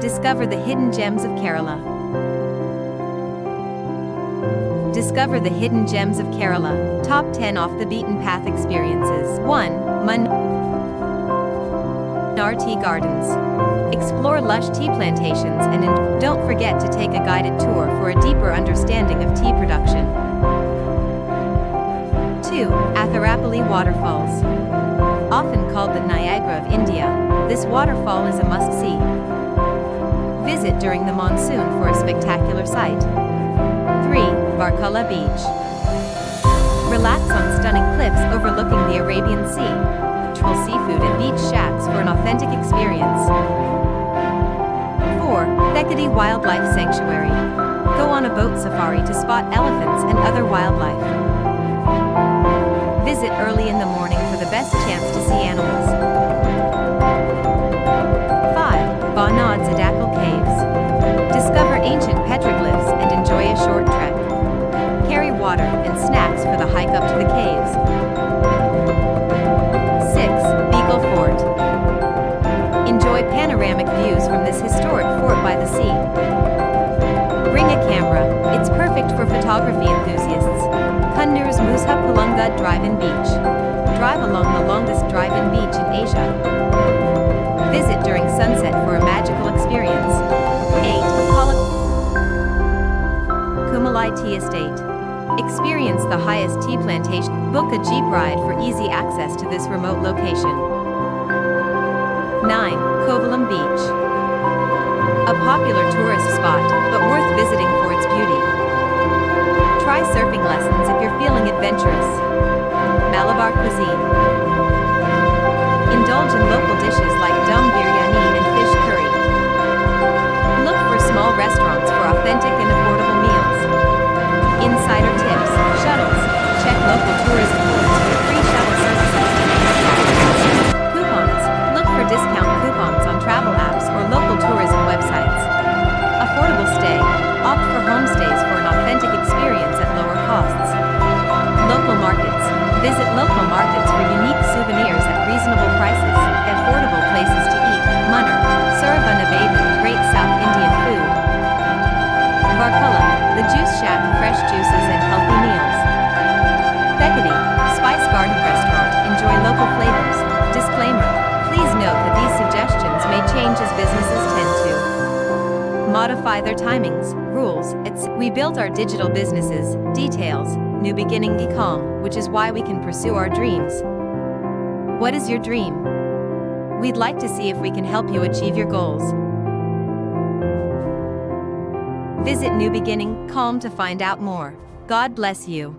Discover the hidden gems of Kerala. Discover the hidden gems of Kerala. Top 10 off the beaten path experiences. 1. Munnar Tea Gardens. Explore lush tea plantations and don't forget to take a guided tour for a deeper understanding of tea production. 2. Athirappilly Waterfalls. Often called the Niagara of India, this waterfall is a must-see. Visit during the monsoon for a spectacular sight. 3. Varkala Beach. Relax on stunning cliffs overlooking the Arabian Sea. Troll seafood and beach shacks for an authentic experience. 4. Thekkady Wildlife Sanctuary. Go on a boat safari to spot elephants and other wildlife. Visit early in the morning for the best chance to see animals. 5. Wayanad's Edakkal caves. Discover ancient petroglyphs and enjoy a short trek. Carry water and snacks for the hike up to the caves. 6. Bekal Fort. Enjoy panoramic views from this historic fort by the sea. Bring a camera, it's perfect for photography enthusiasts. Kunnur's Musa Drive-In Beach. Drive along the longest drive-in beach in Asia. Visit during sunset for a magical experience. 8. Kumalai Tea Estate. Experience the highest tea plantation. Book a jeep ride for easy access to this remote location. 9. Kovalam Beach. A popular tourist spot, but worth visiting for its beauty. Try surfing lessons if you're feeling adventurous. Malabar cuisine. Indulge in local dishes like dum biryani and fish curry. Look for small restaurants for authentic and affordable meals. Insider tips, shuttles. Check local tourism boards for free shuttle services. Coupons. Look for discount coupons on travel apps or local tourism websites. Affordable stay. Opt for homestays for an authentic experience at lower costs. Local markets. Visit local markets for unique souvenirs at reasonable prices. Affordable places to eat. Munnar, serve unabated, great South Indian food. Varkala, the juice shack, fresh juices and healthy meals. Thekkady, Spice Garden Restaurant, enjoy local flavors. Disclaimer, please note that these suggestions may change as businesses tend to modify their timings, rules, etc. We built our digital businesses, details, New Beginning, which is why we can pursue our dreams. What is your dream? We'd like to see if we can help you achieve your goals. Visit New Beginning to find out more. God bless you.